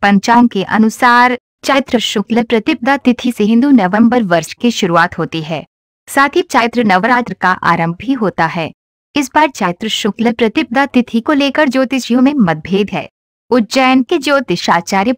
पंचांग के अनुसार चैत्र शुक्ल प्रतिपदा तिथि से हिंदू नवंबर वर्ष की शुरुआत होती है। साथ ही चैत्र नवरात्र का आरंभ भी होता है। इस बार चैत्र शुक्ल प्रतिपदा तिथि को लेकर ज्योतिषियों में मतभेद है। उज्जैन के ज्योतिषाचार्य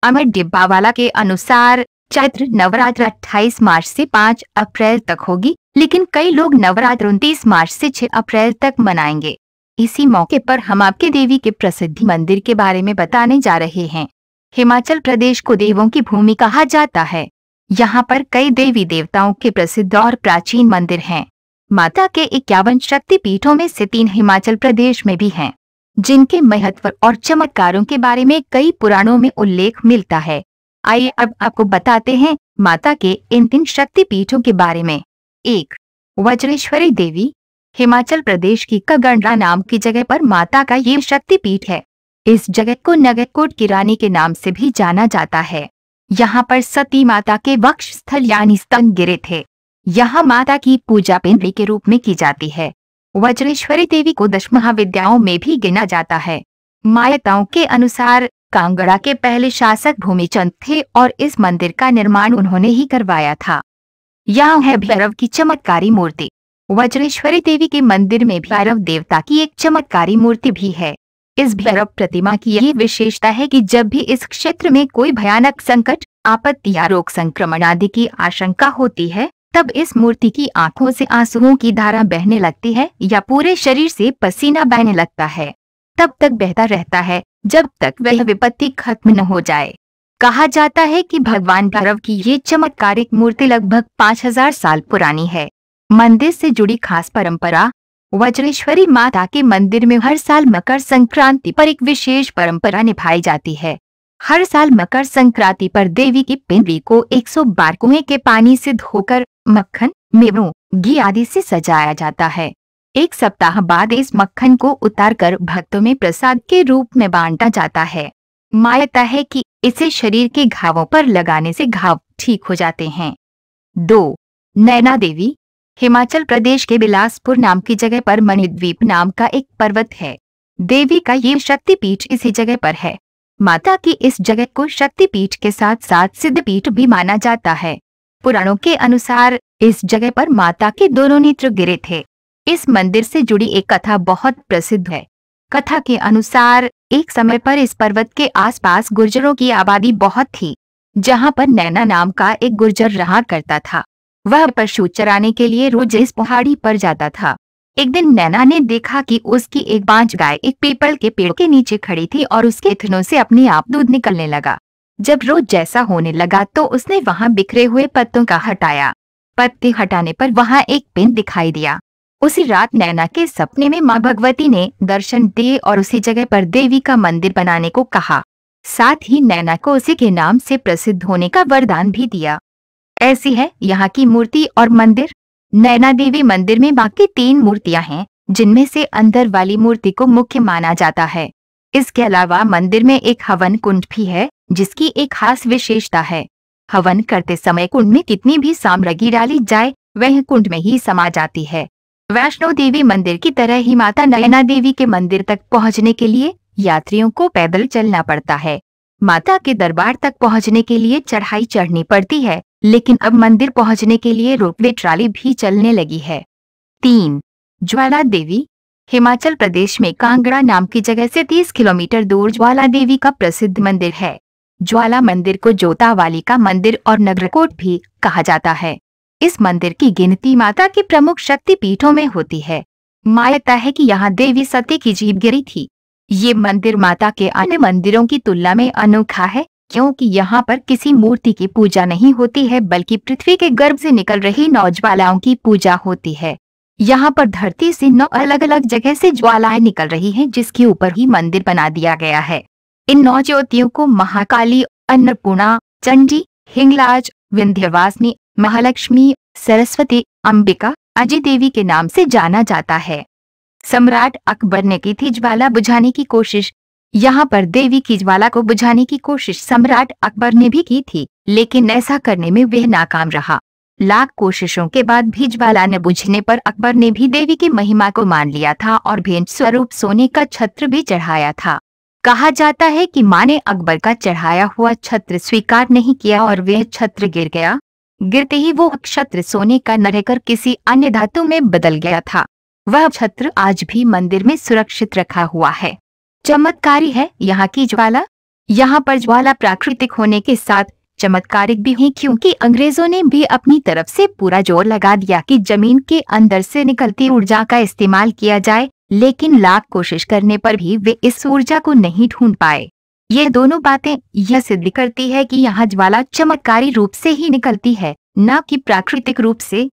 अमर डिब्बावाला के अनुसार चैत्र नवरात्र 28 मार्च से 5 अप्रैल तक होगी, लेकिन कई लोग नवरात्र 29 मार्च से 6 अप्रैल तक मनाएंगे। इसी मौके पर हम आपके देवी के प्रसिद्ध मंदिर के बारे में बताने जा रहे हैं। हिमाचल प्रदेश को देवों की भूमि कहा जाता है। यहाँ पर कई देवी देवताओं के प्रसिद्ध और प्राचीन मंदिर हैं। माता के 51 शक्तिपीठों में से 3 हिमाचल प्रदेश में भी हैं, जिनके महत्व और चमत्कारों के बारे में कई पुराणों में उल्लेख मिलता है। आइए अब आपको बताते हैं माता के इन 3 शक्तिपीठों के बारे में। 1. वज्रेश्वरी देवी। हिमाचल प्रदेश की कगंडरा नाम की जगह पर माता का ये शक्तिपीठ है। इस जगह को नगरकोट की रानी के नाम से भी जाना जाता है। यहाँ पर सती माता के वक्ष स्थल यानी स्तन गिरे थे। यहाँ माता की पूजा पिंडली के रूप में की जाती है। वज्रेश्वरी देवी को 10 महाविद्याओं में भी गिना जाता है। मान्यताओं के अनुसार कांगड़ा के पहले शासक भूमिचंद थे और इस मंदिर का निर्माण उन्होंने ही करवाया था। यहाँ है भैरव की चमत्कारी मूर्ति। वज्रेश्वरी देवी के मंदिर में भैरव देवता की एक चमत्कारी मूर्ति भी है। इस भैरव प्रतिमा की यही विशेषता है कि जब भी इस क्षेत्र में कोई भयानक संकट, आपत्ति या रोग संक्रमण आदि की आशंका होती है, तब इस मूर्ति की आंखों से आंसुओं की धारा बहने लगती है या पूरे शरीर से पसीना बहने लगता है। तब तक बहता रहता है जब तक वह विपत्ति खत्म न हो जाए। कहा जाता है कि भगवान भैरव की ये चमत्कारिक मूर्ति लगभग 5000 साल पुरानी है। मंदिर से जुड़ी खास परंपरा। वज्रेश्वरी माता के मंदिर में हर साल मकर संक्रांति पर एक विशेष परंपरा निभाई जाती है। हर साल मकर संक्रांति पर देवी की पिंडली को 112 कुएं के पानी से धोकर मक्खन, मेवों, घी आदि से सजाया जाता है। एक सप्ताह बाद इस मक्खन को उतारकर भक्तों में प्रसाद के रूप में बांटा जाता है। मान्यता है कि इसे शरीर के घावों पर लगाने से घाव ठीक हो जाते हैं। 2. नैना देवी। हिमाचल प्रदेश के बिलासपुर नाम की जगह पर मणिद्वीप नाम का एक पर्वत है। देवी का ये शक्तिपीठ इसी जगह पर है। माता की इस जगह को शक्तिपीठ के साथ साथ सिद्धपीठ भी माना जाता है। पुराणों के अनुसार इस जगह पर माता के दोनों नेत्र गिरे थे। इस मंदिर से जुड़ी एक कथा बहुत प्रसिद्ध है। कथा के अनुसार एक समय पर इस पर्वत के आसपास गुर्जरों की आबादी बहुत थी, जहां पर नैना नाम का एक गुर्जर रहा करता था। वह पशु चराने के लिए रोज इस पहाड़ी पर जाता था। एक दिन नैना ने देखा कि उसकी एक बांझ गाय एक पीपल के पेड़ के नीचे खड़ी थी और उसके थनों से अपने आप दूध निकलने लगा। जब रोज जैसा होने लगा तो उसने वहां बिखरे हुए पत्तों का हटाया। पत्ते हटाने पर वहां एक पिंड दिखाई दिया। उसी रात नैना के सपने में मां भगवती ने दर्शन दिए और उसी जगह पर देवी का मंदिर बनाने को कहा। साथ ही नैना को उसी के नाम से प्रसिद्ध होने का वरदान भी दिया। ऐसी है यहाँ की मूर्ति और मंदिर। नैना देवी मंदिर में बाकी 3 मूर्तियां हैं, जिनमें से अंदर वाली मूर्ति को मुख्य माना जाता है। इसके अलावा मंदिर में एक हवन कुंड भी है, जिसकी एक खास विशेषता है। हवन करते समय कुंड में कितनी भी सामग्री डाली जाए, वह कुंड में ही समा जाती है। वैष्णो देवी मंदिर की तरह ही माता नैना देवी के मंदिर तक पहुंचने के लिए यात्रियों को पैदल चलना पड़ता है। माता के दरबार तक पहुंचने के लिए चढ़ाई चढ़नी पड़ती है, लेकिन अब मंदिर पहुंचने के लिए रोपवे ट्रॉली भी चलने लगी है। 3. ज्वाला देवी। हिमाचल प्रदेश में कांगड़ा नाम की जगह से 30 किलोमीटर दूर ज्वाला देवी का प्रसिद्ध मंदिर है। ज्वाला मंदिर को जोतावाली का मंदिर और नगरकोट भी कहा जाता है। इस मंदिर की गिनती माता के प्रमुख शक्तिपीठों में होती है। मान्यता है कि यहाँ देवी सती की जीभ गिरी थी। ये मंदिर माता के अन्य मंदिरों की तुलना में अनोखा है, क्योंकि यहाँ पर किसी मूर्ति की पूजा नहीं होती है, बल्कि पृथ्वी के गर्भ से निकल रही 9 ज्वालाओं की पूजा होती है। यहाँ पर धरती से 9 अलग अलग जगह से ज्वालाएं निकल रही हैं, जिसके ऊपर ही मंदिर बना दिया गया है। इन 9 ज्योतियों को महाकाली, अन्नपूर्णा, चंडी, हिंगलाज, विंध्यवासिनी, महालक्ष्मी, सरस्वती, अंबिका, अजय देवी के नाम से जाना जाता है। सम्राट अकबर ने की थी ज्वाला बुझाने की कोशिश। यहाँ पर देवी की ज्वाला को बुझाने की कोशिश सम्राट अकबर ने भी की थी, लेकिन ऐसा करने में वह नाकाम रहा। लाख कोशिशों के बाद भी ज्वाला न बुझने पर अकबर ने भी देवी की महिमा को मान लिया था और भेंट स्वरूप सोने का छत्र भी चढ़ाया था। कहा जाता है कि मां ने अकबर का चढ़ाया हुआ छत्र स्वीकार नहीं किया और वह छत्र गिर गया। गिरते ही वो छत्र सोने का न रहकर किसी अन्य धातु में बदल गया था। वह छत्र आज भी मंदिर में सुरक्षित रखा हुआ है। चमत्कारी है यहाँ की ज्वाला। यहाँ पर ज्वाला प्राकृतिक होने के साथ चमत्कारिक भी है, क्योंकि अंग्रेजों ने भी अपनी तरफ से पूरा जोर लगा दिया कि जमीन के अंदर से निकलती ऊर्जा का इस्तेमाल किया जाए, लेकिन लाख कोशिश करने पर भी वे इस ऊर्जा को नहीं ढूंढ पाए। ये दोनों बातें यह सिद्ध करती है कि यहाँ ज्वाला चमत्कारी रूप से ही निकलती है, न कि प्राकृतिक रूप से।